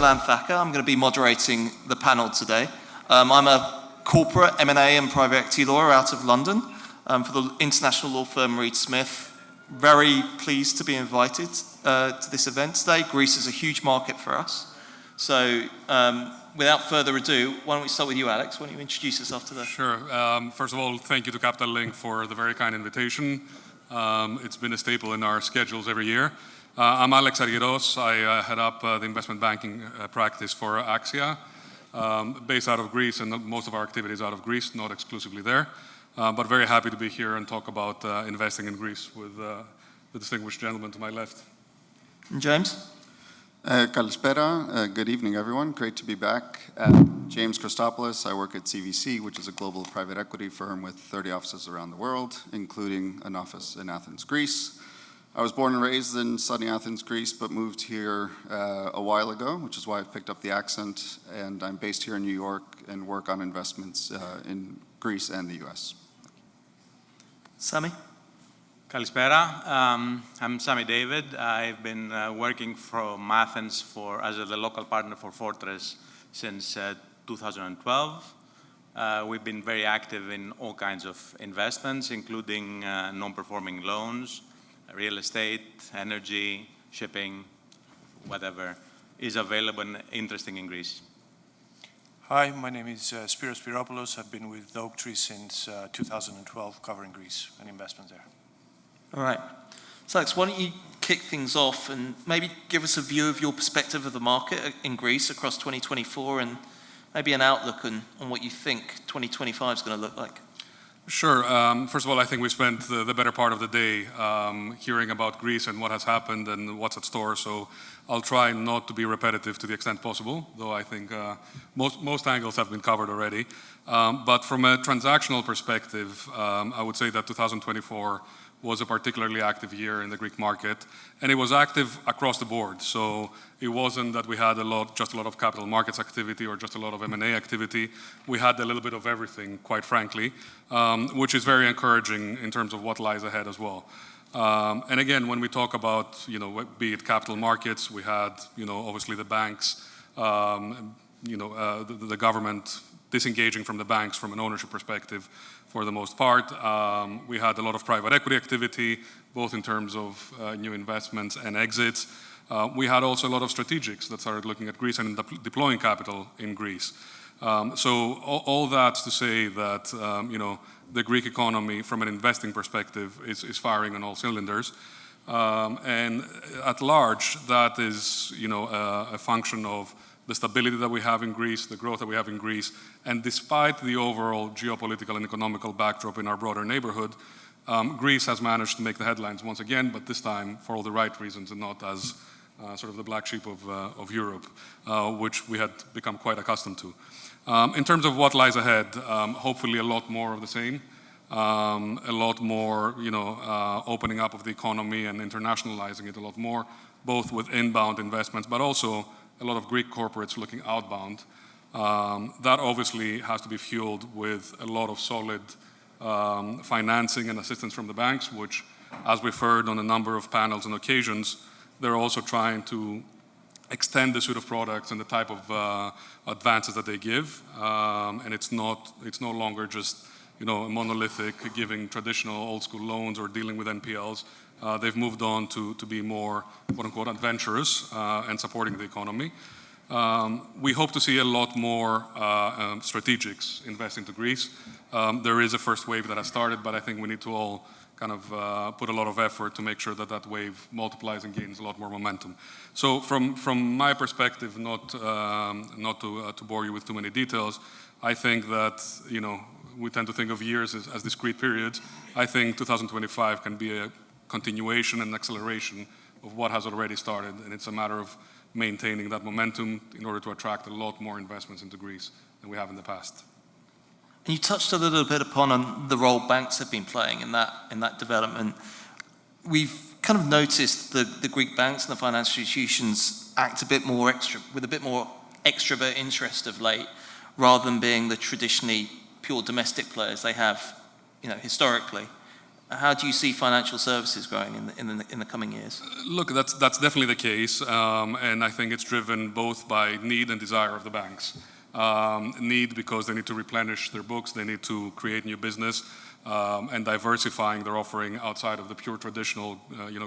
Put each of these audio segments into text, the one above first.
Milan Thakker. I'm going to be moderating the panel today. I'm a corporate M&A and private equity lawyer out of London for the international law firm Reed Smith. Very pleased to be invited to this event today. Greece is a huge market for us. So without further ado, why don't we start with you, Alex? Why don't you introduce yourself to the... Sure. First of all, thank you to Capital Link for the very kind invitation. It's been a staple in our schedules every year. I'm Alexandros. I head up the investment banking practice for AXIA, based out of Greece, and most of our activities out of Greece, not exclusively there. But very happy to be here and talk about investing in Greece with the distinguished gentleman to my left. And James? Kalispera. Good evening, everyone. Great to be back. James Christopoulos. I work at CVC, which is a global private equity firm with 30 offices around the world, including an office in Athens, Greece. I was born and raised in sunny Athens, Greece, but moved here a while ago, which is why I've picked up the accent, and I'm based here in New York and work on investments in Greece and the US. Samy? Kalispera. I'm Samy David. I've been working from Athens as the local partner for Fortress since 2012. We've been very active in all kinds of investments, including non-performing loans, real estate, energy, shipping, whatever is available and interesting in Greece. Hi, my name is Spyropoulos. I've been with Oaktree since 2012, covering Greece and investments there. All right. So Alex, why don't you kick things off and maybe give us a view of your perspective of the market in Greece across 2024 and maybe an outlook on what you think 2025 is going to look like. Sure. First of all, I think we spent the better part of the day hearing about Greece and what has happened and what's at store. So I'll try not to be repetitive to the extent possible, though I think most angles have been covered already. But from a transactional perspective, I would say that 2024 was a particularly active year in the Greek market, and it was active across the board. So it wasn't that we had just a lot of capital markets activity or just a lot of M&A activity. We had a little bit of everything, quite frankly, which is very encouraging in terms of what lies ahead as well. And again, when we talk about, be it capital markets, we had, obviously the banks, the government disengaging from the banks from an ownership perspective for the most part. We had a lot of private equity activity, both in terms of new investments and exits. We had also a lot of strategics that started looking at Greece and deploying capital in Greece. So all that's to say that, the Greek economy from an investing perspective is firing on all cylinders. And at large, that is, a function of the stability that we have in Greece, the growth that we have in Greece, and despite the overall geopolitical and economical backdrop in our broader neighborhood, Greece has managed to make the headlines once again, but this time for all the right reasons and not as sort of the black sheep of Europe, which we had become quite accustomed to. In terms of what lies ahead, hopefully a lot more of the same, a lot more, opening up of the economy and internationalizing it a lot more, both with inbound investments, but also a lot of Greek corporates looking outbound. That obviously has to be fueled with a lot of solid financing and assistance from the banks, which, as we've heard on a number of panels and occasions, they're also trying to extend the suite of products and the type of advances that they give. And it's no longer just monolithic, giving traditional old school loans or dealing with NPLs. They've moved on to be more, quote unquote, adventurous and supporting the economy. We hope to see a lot more strategics invest into Greece. There is a first wave that has started, but I think we need to all kind of put a lot of effort to make sure that that wave multiplies and gains a lot more momentum. So from my perspective, not to bore you with too many details, I think that, we tend to think of years as discrete periods. I think 2025 can be a continuation and acceleration of what has already started, and it's a matter of maintaining that momentum in order to attract a lot more investments into Greece than we have in the past. And you touched a little bit upon the role banks have been playing in that development. We've kind of noticed the Greek banks and the financial institutions act with a bit more extrovert interest of late, rather than being the traditionally pure domestic players they have, historically. How do you see financial services growing in the coming years? Look, that's definitely the case, and I think it's driven both by need and desire of the banks. Need because they need to replenish their books, they need to create new business, and diversifying their offering outside of the pure traditional,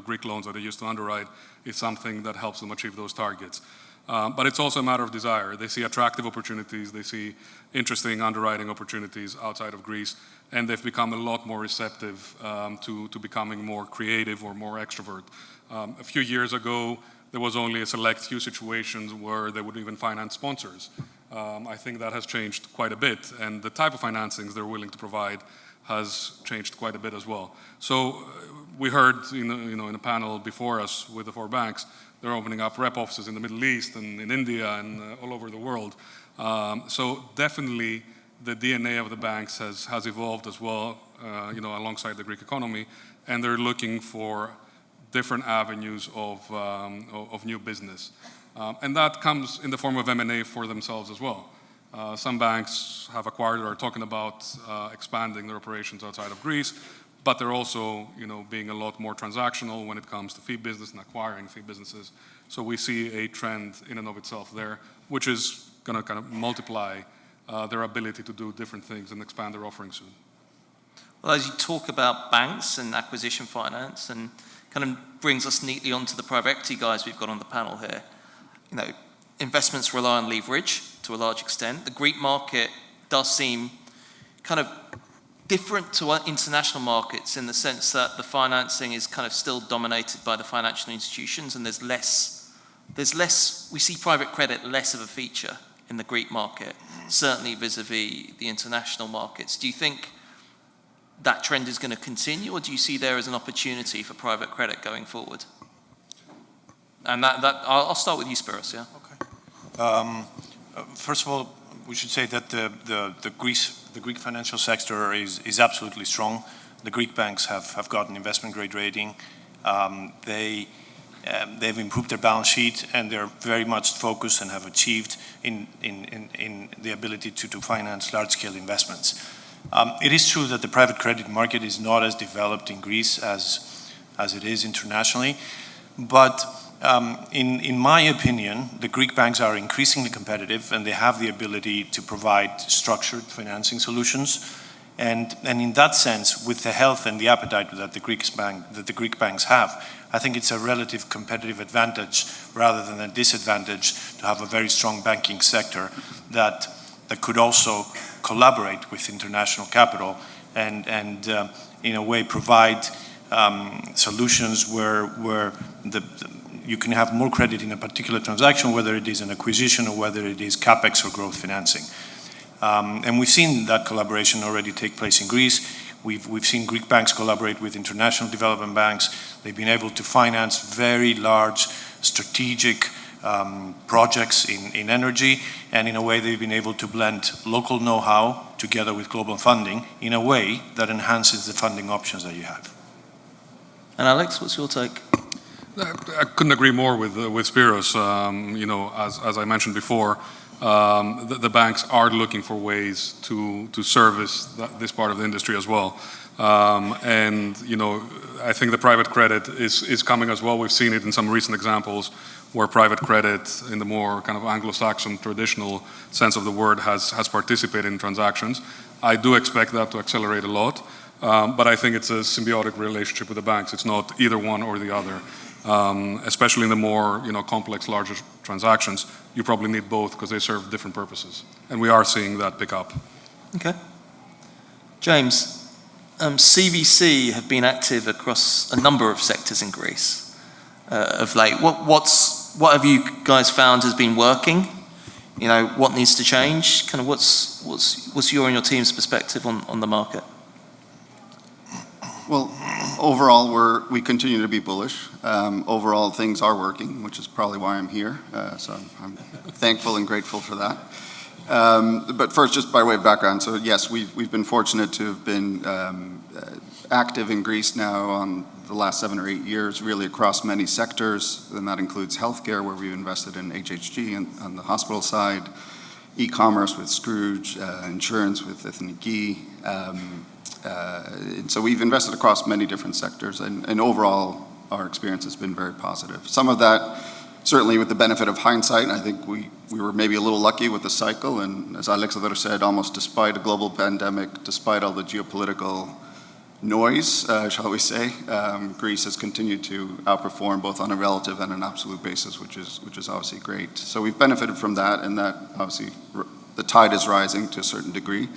Greek loans that they used to underwrite is something that helps them achieve those targets. But it's also a matter of desire. They see attractive opportunities, they see interesting underwriting opportunities outside of Greece, and they've become a lot more receptive to becoming more creative or more extrovert. A few years ago, there was only a select few situations where they would even finance sponsors. I think that has changed quite a bit, and the type of financings they're willing to provide has changed quite a bit as well. So we heard in a panel before us with the 4 banks, they're opening up rep offices in the Middle East and in India and all over the world. So definitely the DNA of the banks has evolved as well, alongside the Greek economy, and they're looking for different avenues of new business. And that comes in the form of M&A for themselves as well. Some banks have acquired or are talking about expanding their operations outside of Greece, but they're also, being a lot more transactional when it comes to fee business and acquiring fee businesses. So we see a trend in and of itself there, which is going to kind of multiply their ability to do different things and expand their offerings soon. Well, as you talk about banks and acquisition finance, and kind of brings us neatly onto the private equity guys we've got on the panel here. Investments rely on leverage to a large extent. The Greek market does seem kind of different to our international markets in the sense that the financing is kind of still dominated by the financial institutions, and there's less, we see private credit less of a feature in the Greek market, certainly vis-a-vis the international markets. Do you think that trend is going to continue, or do you see there as an opportunity for private credit going forward? And I'll start with you, Spyros, yeah? Okay. First of all, we should say that the Greek financial sector is absolutely strong. The Greek banks have gotten investment grade rating. They've improved their balance sheet, and they're very much focused and have achieved in the ability to finance large-scale investments. It is true that the private credit market is not as developed in Greece as it is internationally, but in my opinion, the Greek banks are increasingly competitive, and they have the ability to provide structured financing solutions. And in that sense, with the health and the appetite that the Greek banks have, I think it's a relative competitive advantage rather than a disadvantage to have a very strong banking sector that could also collaborate with international capital and in a way provide solutions where you can have more credit in a particular transaction, whether it is an acquisition or whether it is capex or growth financing. And we've seen that collaboration already take place in Greece. We've seen Greek banks collaborate with international development banks. They've been able to finance very large strategic projects in energy, and in a way they've been able to blend local know-how together with global funding in a way that enhances the funding options that you have. And Alex, what's your take? I couldn't agree more with Spyros. As I mentioned before, the banks are looking for ways to service this part of the industry as well. And I think the private credit is coming as well. We've seen it in some recent examples where private credit, in the more kind of Anglo-Saxon traditional sense of the word, has participated in transactions. I do expect that to accelerate a lot, but I think it's a symbiotic relationship with the banks. It's not either one or the other. Especially in the more complex, larger transactions, you probably need both because they serve different purposes. And we are seeing that pick up. Okay. James, CVC have been active across a number of sectors in Greece of late. What have you guys found has been working? What needs to change? Kind of what's your and your team's perspective on the market? Well, overall, we continue to be bullish. Overall, things are working, which is probably why I'm here. So I'm thankful and grateful for that. But first, just by way of background, so yes, we've been fortunate to have been active in Greece now on the last 7 or 8 years, really across many sectors, and that includes healthcare, where we've invested in HHG on the hospital side, e-commerce with Scrooge, insurance with Ethniki, And so we've invested across many different sectors, and overall, our experience has been very positive. Some of that, certainly with the benefit of hindsight, I think we were maybe a little lucky with the cycle, and as Alexandros said, almost despite a global pandemic, despite all the geopolitical noise, shall we say, Greece has continued to outperform both on a relative and an absolute basis, which is obviously great. So we've benefited from that, and that obviously the tide is rising to a certain degree.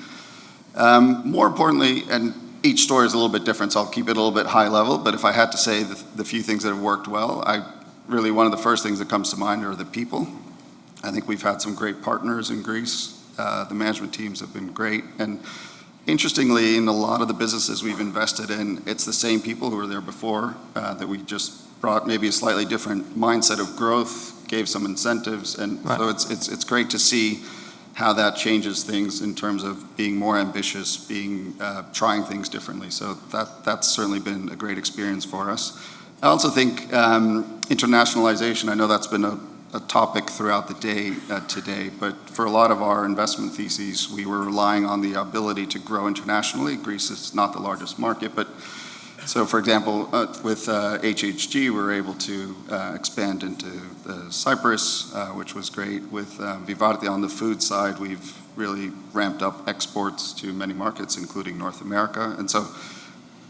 More importantly, and each story is a little bit different, so I'll keep it a little bit high level, but if I had to say the few things that have worked well, really one of the first things that comes to mind are the people. I think we've had some great partners in Greece. The management teams have been great, and interestingly, in a lot of the businesses we've invested in, it's the same people who were there before that we just brought maybe a slightly different mindset of growth, gave some incentives, and right. so it's great to see how that changes things in terms of being more ambitious, trying things differently. So that's certainly been a great experience for us. I also think internationalization, I know that's been a topic throughout the day today, but for a lot of our investment theses, we were relying on the ability to grow internationally. Greece is not the largest market, but so for example, with HHG, we were able to expand into Cyprus, which was great. With Vivarti on the food side, we've really ramped up exports to many markets, including North America. And so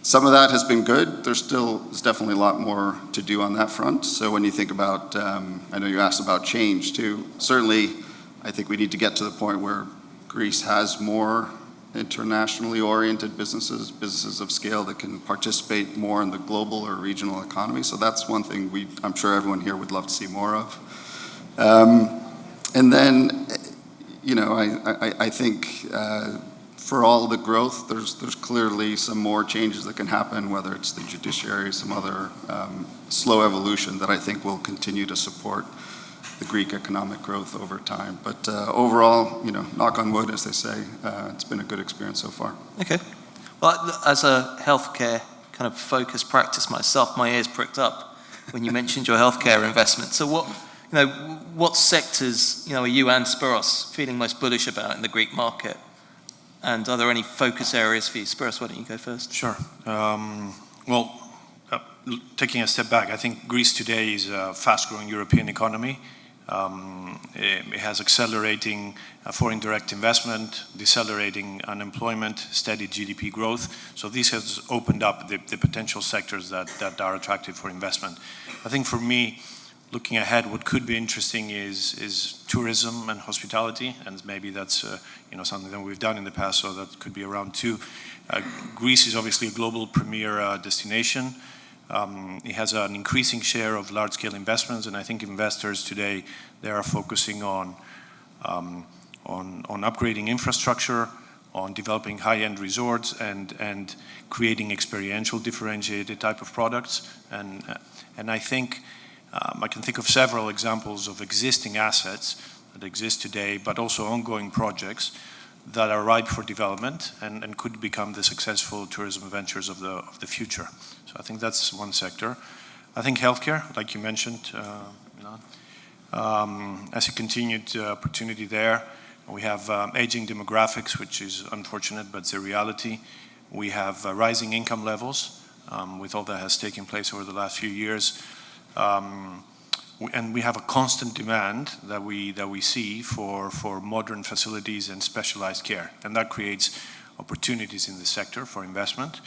some of that has been good. There's definitely a lot more to do on that front. So when you think about, I know you asked about change too, certainly I think we need to get to the point where Greece has more internationally oriented businesses of scale that can participate more in the global or regional economy. So that's one thing I'm sure everyone here would love to see more of. And then, I think for all the growth, there's clearly some more changes that can happen, whether it's the judiciary, some other slow evolution that I think will continue to support the Greek economic growth over time. But overall, knock on wood, as they say, it's been a good experience so far. Okay. Well, as a healthcare kind of focused practice myself, my ears pricked up when you mentioned your healthcare investment. So what sectors, are you and Spyros feeling most bullish about in the Greek market? And are there any focus areas for you? Spyros, why don't you go first? Sure. Taking a step back, I think Greece today is a fast-growing European economy. It has accelerating foreign direct investment, decelerating unemployment, steady GDP growth. So this has opened up the potential sectors that are attractive for investment. I think for me, looking ahead, what could be interesting is tourism and hospitality, and maybe that's something that we've done in the past, so that could be around too. Greece is obviously a global premier destination. It has an increasing share of large-scale investments, and I think investors today, they are focusing on upgrading infrastructure, on developing high-end resorts, and creating experiential differentiated type of products. And I think I can think of several examples of existing assets that exist today, but also ongoing projects that are ripe for development and could become the successful tourism ventures of the future. So I think that's one sector. I think healthcare, like you mentioned, Milan, as a continued opportunity there. We have aging demographics, which is unfortunate, but it's a reality. We have rising income levels with all that has taken place over the last few years. And we have a constant demand that we see for modern facilities and specialized care, and that creates opportunities in the sector for investment.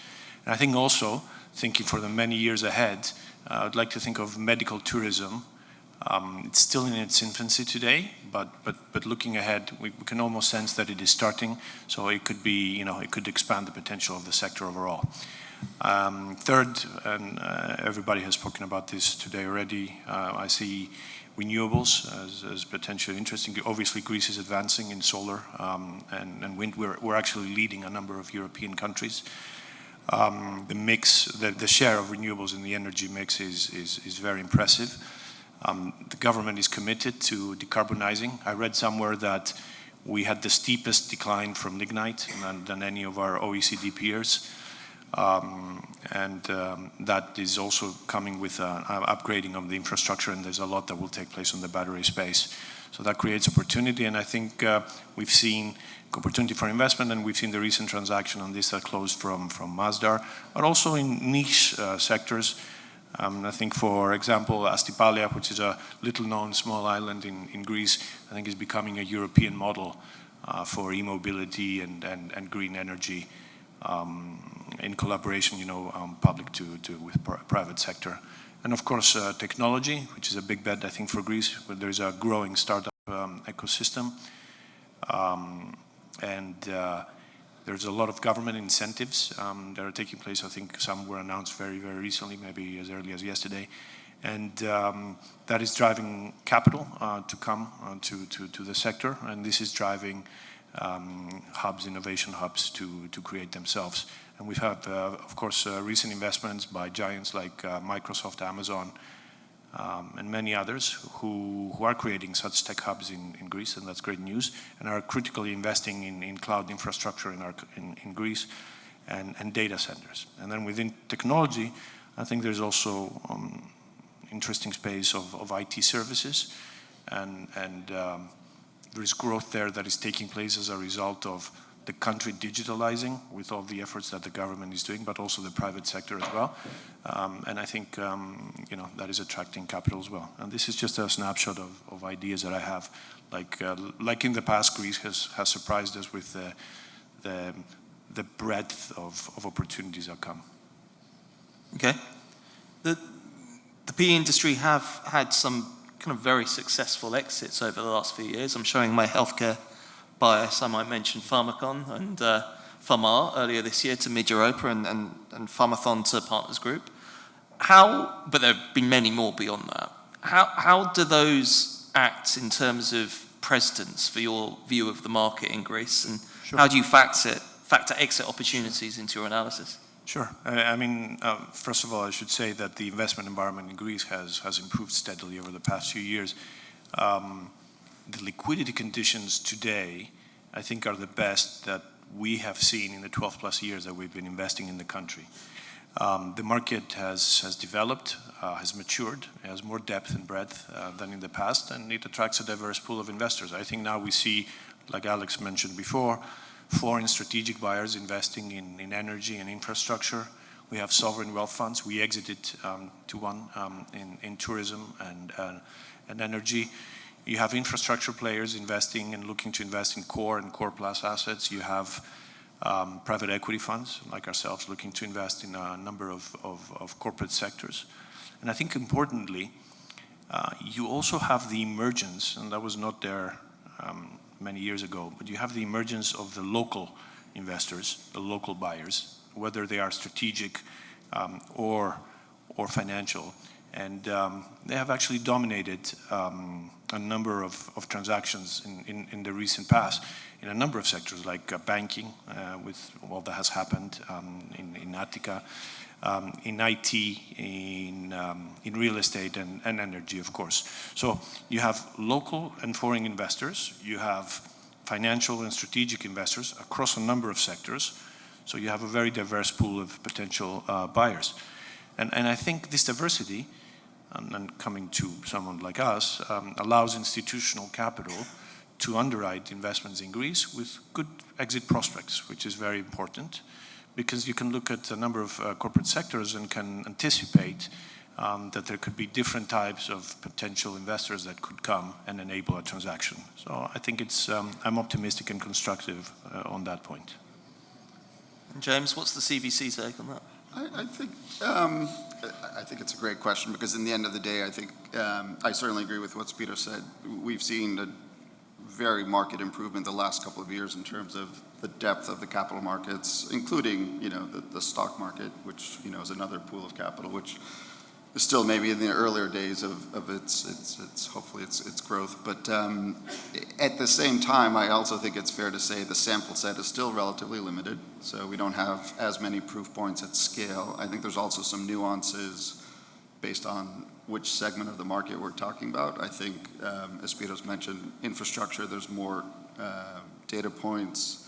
And I think also, thinking for the many years ahead, I'd like to think of medical tourism. It's still in its infancy today, but looking ahead, we can almost sense that it is starting. So it could be, it could expand the potential of the sector overall. Third, and everybody has spoken about this today already, I see renewables as potentially interesting. Obviously, Greece is advancing in solar and wind. We're actually leading a number of European countries. The mix, the share of renewables in the energy mix is very impressive. The government is committed to decarbonizing. I read somewhere that we had the steepest decline from lignite than any of our OECD peers. That is also coming with upgrading of the infrastructure, and there's a lot that will take place on the battery space. So that creates opportunity, and I think we've seen opportunity for investment, and we've seen the recent transaction on this that closed from Masdar, but also in niche sectors. I think, for example, Astypalia, which is a little-known small island in Greece, I think is becoming a European model for e-mobility and green energy in collaboration, public with private sector. And of course, technology, which is a big bet, I think, for Greece, where there's a growing startup ecosystem. There's a lot of government incentives that are taking place. I think some were announced very, very recently, maybe as early as yesterday. And that is driving capital to come to the sector. And this is driving hubs, innovation hubs to create themselves. And we've had, of course, recent investments by giants like Microsoft, Amazon, and many others who are creating such tech hubs in Greece, and that's great news, and are critically investing in cloud infrastructure in Greece and data centers. And then within technology, I think there's also interesting space of IT services, and there's growth there that is taking place as a result of the country digitalizing with all the efforts that the government is doing, but also the private sector as well. And I think that is attracting capital as well. And this is just a snapshot of ideas that I have. Like in the past, Greece has surprised us with the breadth of opportunities that come. Okay. The PE industry have had some kind of very successful exits over the last few years. I'm showing my healthcare bias. I might mention Pharmacon and Pharma earlier this year to Moderator and Pharmathon to Partners Group. But there have been many more beyond that. How do those act in terms of precedence for your view of the market in Greece, and how do you factor exit opportunities into your analysis? Sure. First of all, I should say that the investment environment in Greece has improved steadily over the past few years. The liquidity conditions today, I think, are the best that we have seen in the 12 plus years that we've been investing in the country. The market has developed, has matured, has more depth and breadth than in the past, and it attracts a diverse pool of investors. I think now we see, like Alex mentioned before, foreign strategic buyers investing in energy and infrastructure. We have sovereign wealth funds. We exited to one in tourism and energy. You have infrastructure players investing and looking to invest in core and core plus assets. You have private equity funds like ourselves looking to invest in a number of corporate sectors. And I think importantly, you also have the emergence, and that was not there many years ago, but you have the emergence of the local investors, the local buyers, whether they are strategic or financial. And they have actually dominated a number of transactions in the recent past in a number of sectors, like banking, with all that has happened in Attica, in IT, in real estate and energy, of course. So you have local and foreign investors, you have financial and strategic investors across a number of sectors. So you have a very diverse pool of potential buyers. And I think this diversity, and coming to someone like us, allows institutional capital to underwrite investments in Greece with good exit prospects, which is very important, because you can look at a number of corporate sectors and can anticipate that there could be different types of potential investors that could come and enable a transaction. So I think I'm optimistic and constructive on that point. And James, what's the CVC take on that? I think it's a great question, because in the end of the day, I think I certainly agree with what Spyros said. We've seen a very market improvement the last couple of years in terms of the depth of the capital markets, including the stock market, which is another pool of capital, which is still maybe in the earlier days of its hopefully its growth. But at the same time, I also think it's fair to say the sample set is still relatively limited, so we don't have as many proof points at scale. I think there's also some nuances based on which segment of the market we're talking about. I think, as Spyros mentioned, infrastructure, there's more data points.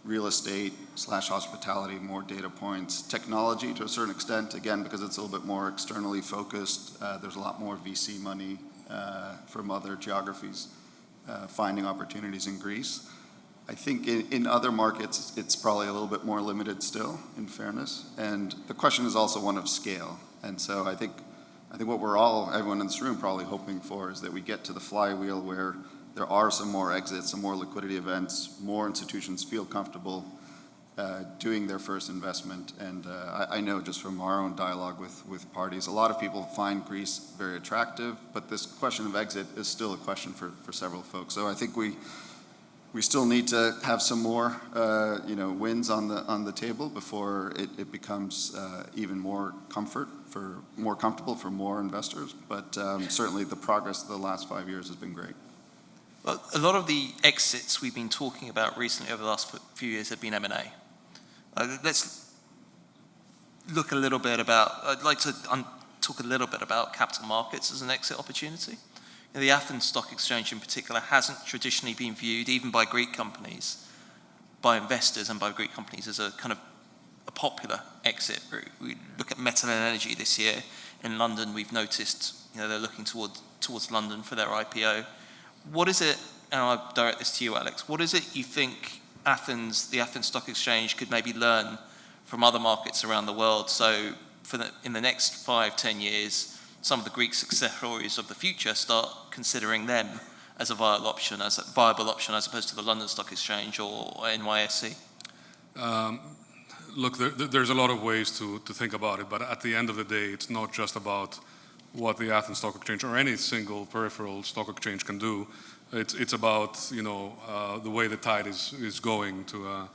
Real estate / hospitality, more data points. Technology, to a certain extent, again, because it's a little bit more externally focused. There's a lot more VC money from other geographies. finding opportunities in Greece. I think in other markets, it's probably a little bit more limited still, in fairness. And the question is also one of scale. And so I think what everyone in this room probably hoping for is that we get to the flywheel where there are some more exits, some more liquidity events, more institutions feel comfortable doing their first investment. And I know just from our own dialogue with parties, a lot of people find Greece very attractive, but this question of exit is still a question for several folks. So I think we still need to have some more wins on the table before it becomes even more comfortable for more investors. But certainly the progress of the last 5 years has been great. Well, a lot of the exits we've been talking about recently over the last few years have been M&A. Let's look a little bit about, I'd like to talk a little bit about capital markets as an exit opportunity. The Athens Stock Exchange in particular hasn't traditionally been viewed, even by Greek companies, by investors and by Greek companies, as a kind of a popular exit route. We look at Metal and Energy this year in London. We've noticed they're looking towards London for their IPO. What is it, and I'll direct this to you, Alex, what is it you think the Athens Stock Exchange could maybe learn from other markets around the world? So in the next 5-10 years, some of the Greek success stories of the future start considering them as a viable option as opposed to the London Stock Exchange or NYSE? Look, there's a lot of ways to think about it, but at the end of the day, it's not just about what the Athens Stock Exchange or any single peripheral stock exchange can do. It's about the way the tide is going, to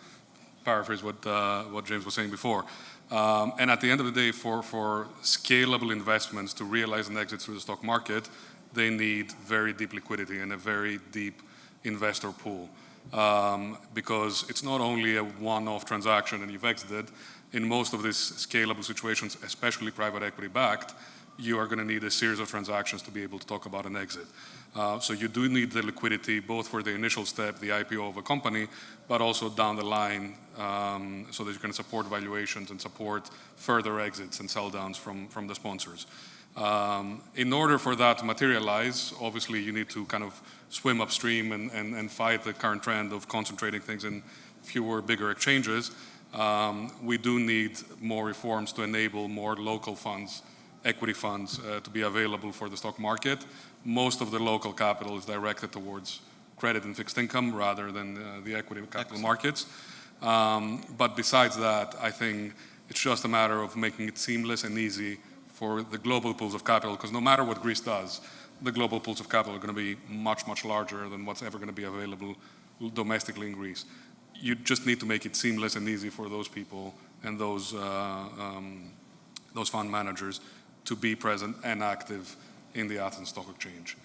paraphrase what James was saying before. And at the end of the day, for scalable investments to realize an exit through the stock market, they need very deep liquidity and a very deep investor pool. Because it's not only a one-off transaction and you've exited. In most of these scalable situations, especially private equity backed, you are going to need a series of transactions to be able to talk about an exit. So you do need the liquidity both for the initial step, the IPO of a company, but also down the line so that you can support valuations and support further exits and sell downs from the sponsors. In order for that to materialize, obviously you need to kind of swim upstream and fight the current trend of concentrating things in fewer, bigger exchanges. We do need more reforms to enable more local funds, equity funds, to be available for the stock market. Most of the local capital is directed towards credit and fixed income rather than the equity capital markets. But besides that, I think it's just a matter of making it seamless and easy for the global pools of capital, because no matter what Greece does, the global pools of capital are going to be much, much larger than what's ever going to be available domestically in Greece. You just need to make it seamless and easy for those people and those fund managers to be present and active in the Athens Stock Exchange.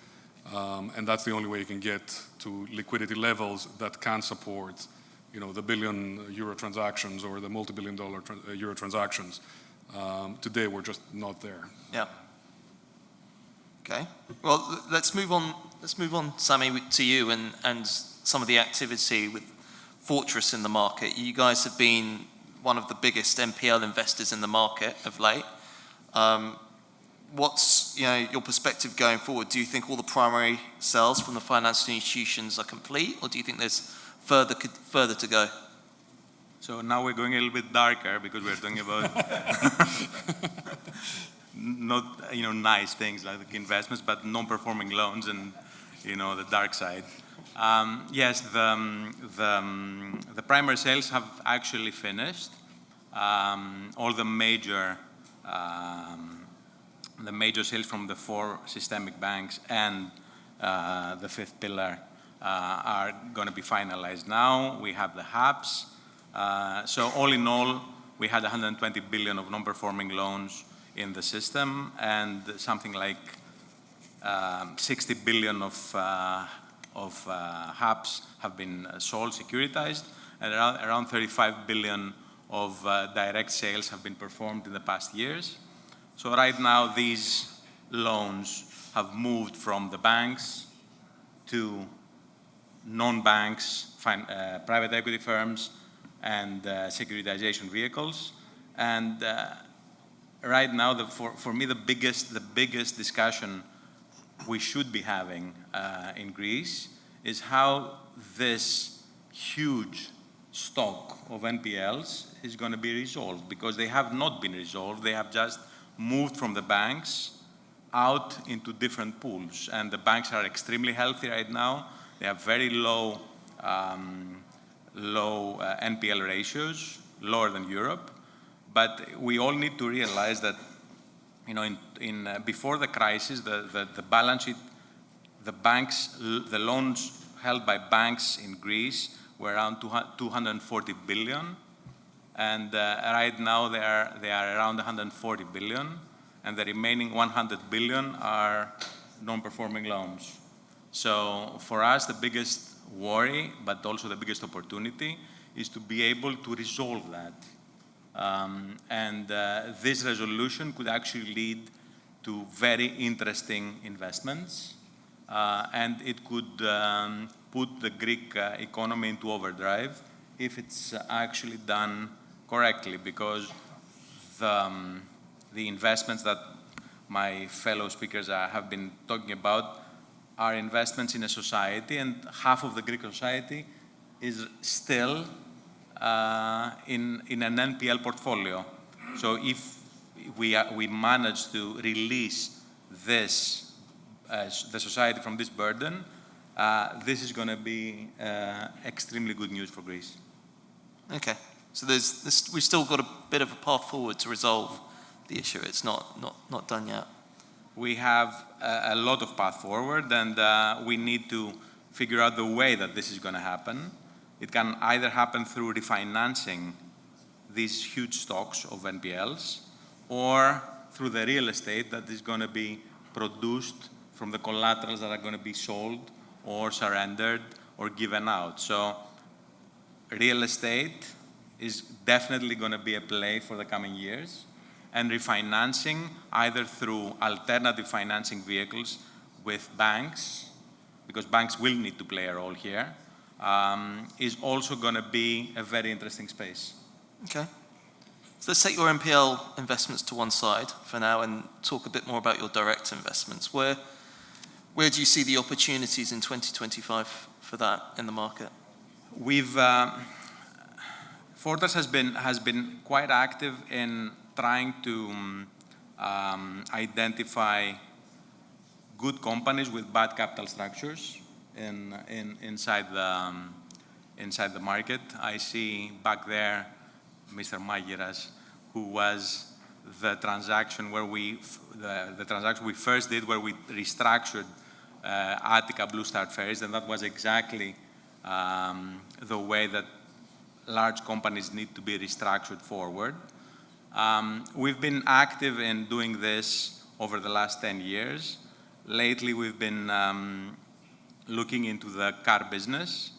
And that's the only way you can get to liquidity levels that can support, the billion-euro transactions or the multi-billion-dollar euro transactions. Today, we're just not there. Yeah. Okay. Well, let's move on. Samy, to you and some of the activity with Fortress in the market. You guys have been one of the biggest NPL investors in the market of late. What's your perspective going forward? Do you think all the primary sales from the financial institutions are complete, or do you think there's further to go? So now we're going a little bit darker because we're talking about not nice things like investments, but non-performing loans and the dark side. Yes, the primary sales have actually finished. All the major sales from the 4 systemic banks and the 5th pillar are going to be finalized now. We have the hubs. So all in all, we had 120 billion of non-performing loans in the system, and something like 60 billion of hubs have been sold, securitized, and around 35 billion of direct sales have been performed in the past years. So right now, these loans have moved from the banks to non-banks, private equity firms, and securitization vehicles. And right now, for me, the biggest discussion we should be having in Greece is how this huge stock of NPLs is going to be resolved, because they have not been resolved. They have just moved from the banks out into different pools, and the banks are extremely healthy right now. They have very low NPL ratios, lower than Europe. But we all need to realize that, before the crisis, the balance sheet, the loans held by banks in Greece were around 240 billion, and right now they are around 140 billion, and the remaining 100 billion are non-performing loans. So for us, the biggest worry, but also the biggest opportunity, is to be able to resolve that. This resolution could actually lead to very interesting investments, and it could put the Greek economy into overdrive if it's actually done correctly, because the investments that my fellow speakers have been talking about are investments in a society, and half of the Greek society is still in an NPL portfolio. So if we manage to release this, the society from this burden, this is going to be extremely good news for Greece. Okay, so we've still got a bit of a path forward to resolve the issue. It's not done yet. We have a lot of path forward, and we need to figure out the way that this is going to happen. It can either happen through refinancing these huge stocks of NPLs, or through the real estate that is going to be produced from the collaterals that are going to be sold or surrendered or given out. So real estate is definitely going to be a play for the coming years, and refinancing either through alternative financing vehicles with banks, because banks will need to play a role here, is also going to be a very interesting space. Okay. So let's take your NPL investments to one side for now and talk a bit more about your direct investments. Where do you see the opportunities in 2025 for that in the market? Fortress has been quite active in trying to identify good companies with bad capital structures inside the market. I see back there Mr. Argyros, who was the transaction we first did, where we restructured Attica Blue Star Ferries, and that was exactly the way that large companies need to be restructured forward. We've been active in doing this over the last 10 years. Lately, we've been looking into the car business,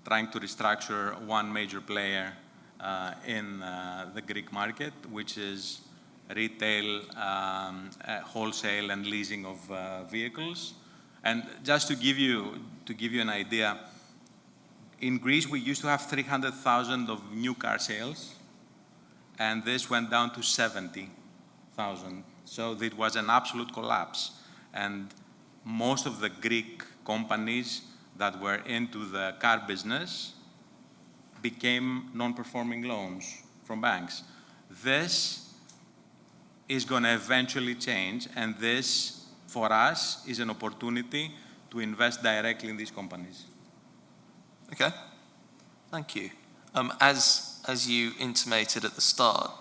trying to restructure one major player in the Greek market, which is retail, wholesale, and leasing of vehicles. And just to give you an idea, in Greece we used to have 300,000 of new car sales, and this went down to 70,000. So it was an absolute collapse. And most of the Greek companies that were into the car business became non-performing loans from banks. This is going to eventually change, and this, for us, is an opportunity to invest directly in these companies. Okay, thank you. As you intimated at the start,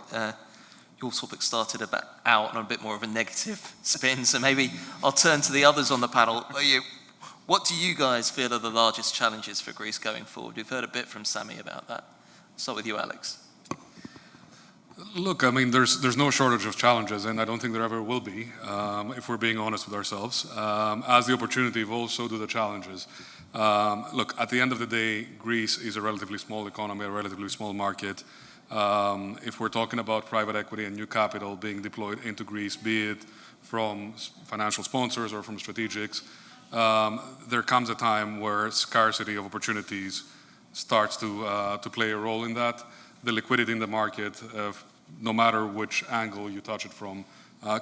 your topic started out on a bit more of a negative spin, so maybe I'll turn to the others on the panel. What do you guys feel are the largest challenges for Greece going forward? We've heard a bit from Samy about that. I'll start with you, Alex. Look, I mean, there's no shortage of challenges, and I don't think there ever will be, if we're being honest with ourselves. As the opportunity evolves, so do the challenges. Look, at the end of the day, Greece is a relatively small economy, a relatively small market. If we're talking about private equity and new capital being deployed into Greece, be it from financial sponsors or from strategics, there comes a time where scarcity of opportunities starts to play a role in that. The liquidity in the market, no matter which angle you touch it from,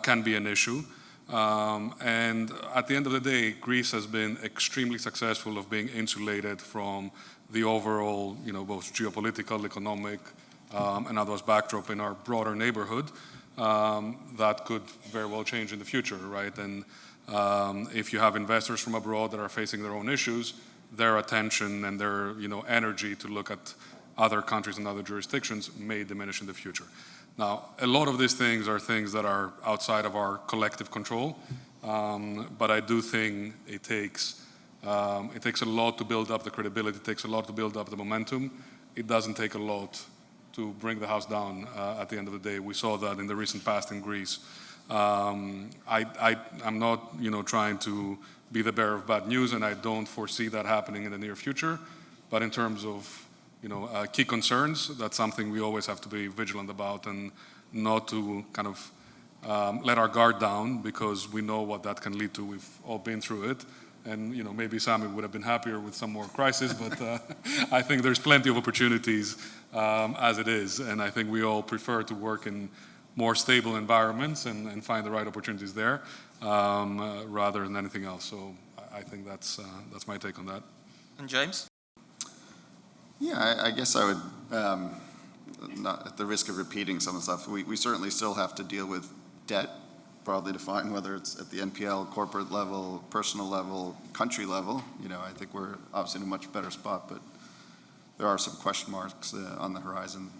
can be an issue. And at the end of the day, Greece has been extremely successful of being insulated from the overall, both geopolitical, economic, and otherwise backdrop in our broader neighborhood that could very well change in the future, right? And if you have investors from abroad that are facing their own issues, their attention and their energy to look at other countries and other jurisdictions may diminish in the future. Now, a lot of these things are things that are outside of our collective control, but I do think it takes a lot to build up the credibility, it takes a lot to build up the momentum. It doesn't take a lot to bring the house down at the end of the day. We saw that in the recent past in Greece. I'm not trying to be the bearer of bad news, and I don't foresee that happening in the near future. But in terms of key concerns, that's something we always have to be vigilant about and not to kind of let our guard down, because we know what that can lead to. We've all been through it. And maybe Samy would have been happier with some more crisis, but I think there's plenty of opportunities as it is. And I think we all prefer to work in more stable environments and find the right opportunities there rather than anything else. So I think that's my take on that. And James? Yeah, I guess I would, not at the risk of repeating some of the stuff, we certainly still have to deal with debt, broadly defined, whether it's at the NPL, corporate level, personal level, country level. I think we're obviously in a much better spot, but there are some question marks on the horizon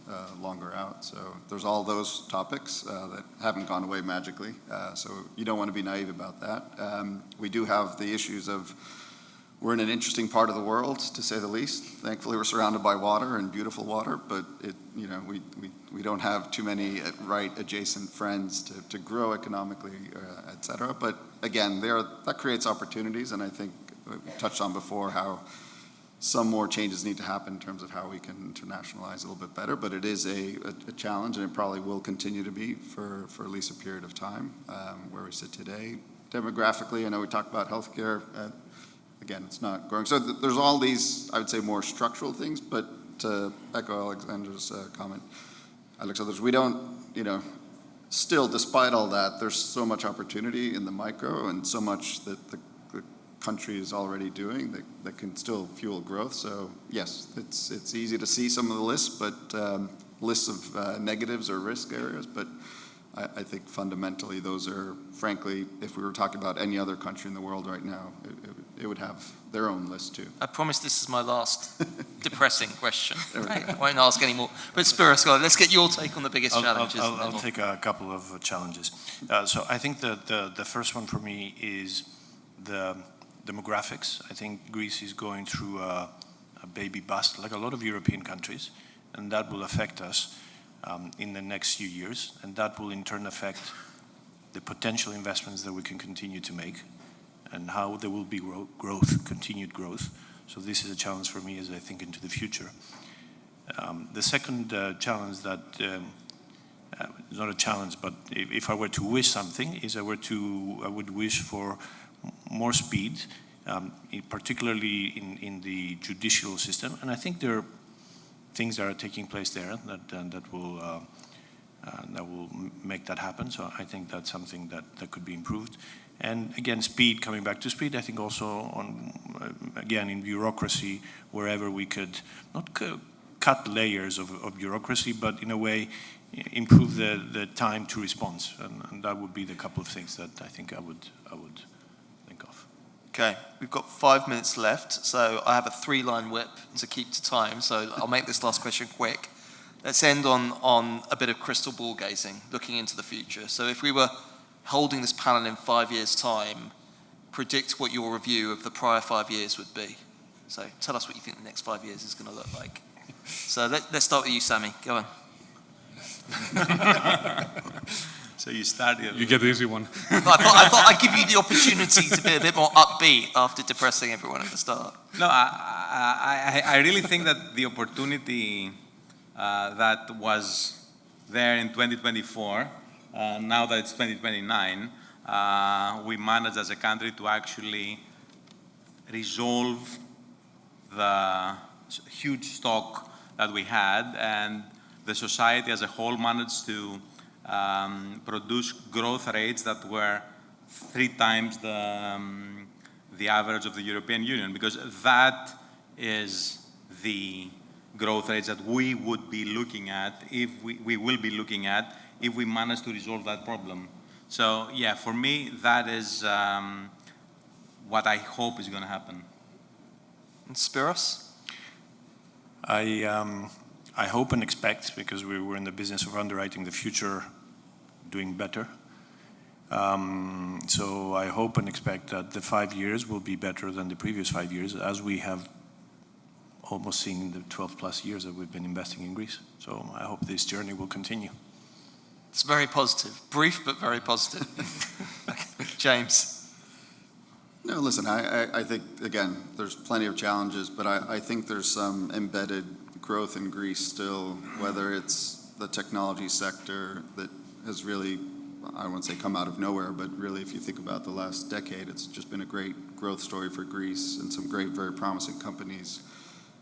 longer out. So there's all those topics that haven't gone away magically. So you don't want to be naive about that. We do have the issues of, we're in an interesting part of the world, to say the least. Thankfully, we're surrounded by water and beautiful water, but we don't have too many right adjacent friends to grow economically, et cetera. But again, that creates opportunities, and I think we touched on before how some more changes need to happen in terms of how we can internationalize a little bit better. But it is a challenge, and it probably will continue to be for at least a period of time where we sit today. Demographically, I know we talked about healthcare. Again, it's not growing. So there's all these, I would say, more structural things, but to echo Alexandros' comment, Alexandros, we don't, still, despite all that, there's so much opportunity in the micro and so much that the country is already doing that can still fuel growth. So yes, it's easy to see some of the lists, but lists of negatives or risk areas, but I think fundamentally those are, frankly, if we were talking about any other country in the world right now, it would have their own list too. I promise this is my last depressing question. I won't ask any more. But Spyros, let's get your take on the biggest challenges. I'll take a couple of challenges. So I think the first one for me is the demographics. I think Greece is going through a baby bust, like a lot of European countries, and that will affect us in the next few years, and that will in turn affect the potential investments that we can continue to make and how there will be growth, continued growth. So this is a challenge for me as I think into the future. The second challenge that is not a challenge, but if I were to wish something, is I would wish for more speed, particularly in the judicial system. And I think there are things that are taking place there that will make that happen. So I think that's something that could be improved. And again, speed, coming back to speed, I think also again, in bureaucracy, wherever we could not cut layers of bureaucracy, but in a way improve the time to response. And that would be the couple of things that I think I would think of. Okay, we've got 5 minutes left, so I have a 3-line whip to keep to time, so I'll make this last question quick. Let's end on a bit of crystal ball gazing, looking into the future. So if we were holding this panel in 5 years' time, predict what your review of the prior 5 years would be. So tell us what you think the next 5 years is going to look like. So let's start with you, Samy. Go on. So you started. You get the easy one. I thought I'd give you the opportunity to be a bit more upbeat after depressing everyone at the start. No, I really think that the opportunity that was there in 2024, now that it's 2029, we managed as a country to actually resolve the huge stock that we had, and the society as a whole managed to produce growth rates that were 3 times the average of the European Union, because that is the growth rates that we would be looking at, if we will be looking at, if we manage to resolve that problem. So yeah, for me, that is what I hope is going to happen. And Spyros? I hope and expect, because we were in the business of underwriting the future, doing better. So I hope and expect that the 5 years will be better than the previous 5 years, as we have almost seen in the 12 plus years that we've been investing in Greece. So I hope this journey will continue. It's very positive. Brief, but very positive. James? No, listen, I think, again, there's plenty of challenges, but I think there's some embedded growth in Greece still, whether it's the technology sector that has really, I won't say come out of nowhere, but really if you think about the last decade, it's just been a great growth story for Greece and some great, very promising companies.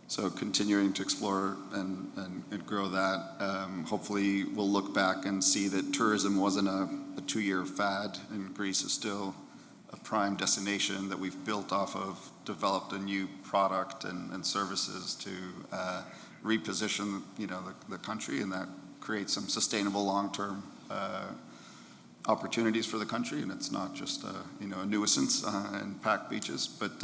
So continuing to explore and grow that. Hopefully we'll look back and see that tourism wasn't a 2-year fad, and Greece is still a prime destination that we've built off of, developed a new product and services to reposition, the country, and that creates some sustainable long-term opportunities for the country, and it's not just a nuisance and packed beaches. But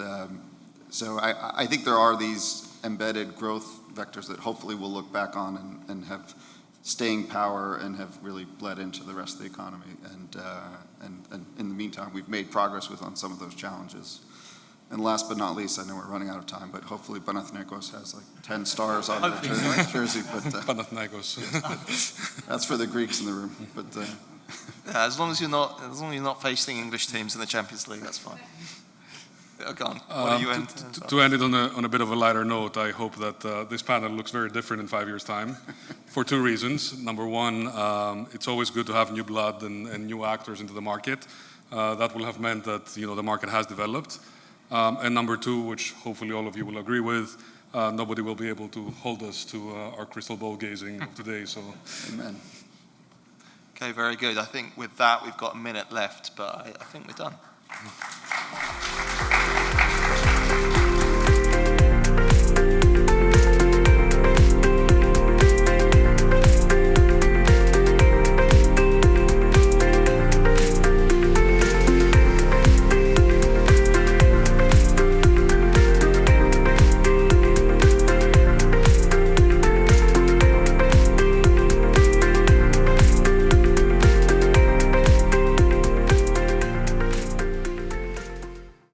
so I think there are these embedded growth vectors that hopefully we'll look back on and have staying power and have really bled into the rest of the economy. And in the meantime, we've made progress on some of those challenges. And last but not least, I know we're running out of time, but hopefully Panathinaikos has like 10 stars on their jersey. But Panathinaikos. that's for the Greeks in the room. But yeah, as long as you're not facing English teams in the Champions League, that's fine. Go on. What do you end? To end it on a bit of a lighter note, I hope that this panel looks very different in 5 years' time, for 2 reasons. Number one, it's always good to have new blood and new actors into the market. That will have meant that the market has developed. And number two, which hopefully all of you will agree with, nobody will be able to hold us to our crystal ball gazing of today. So, amen. Okay, very good. I think with that we've got a minute left, but I think we're done.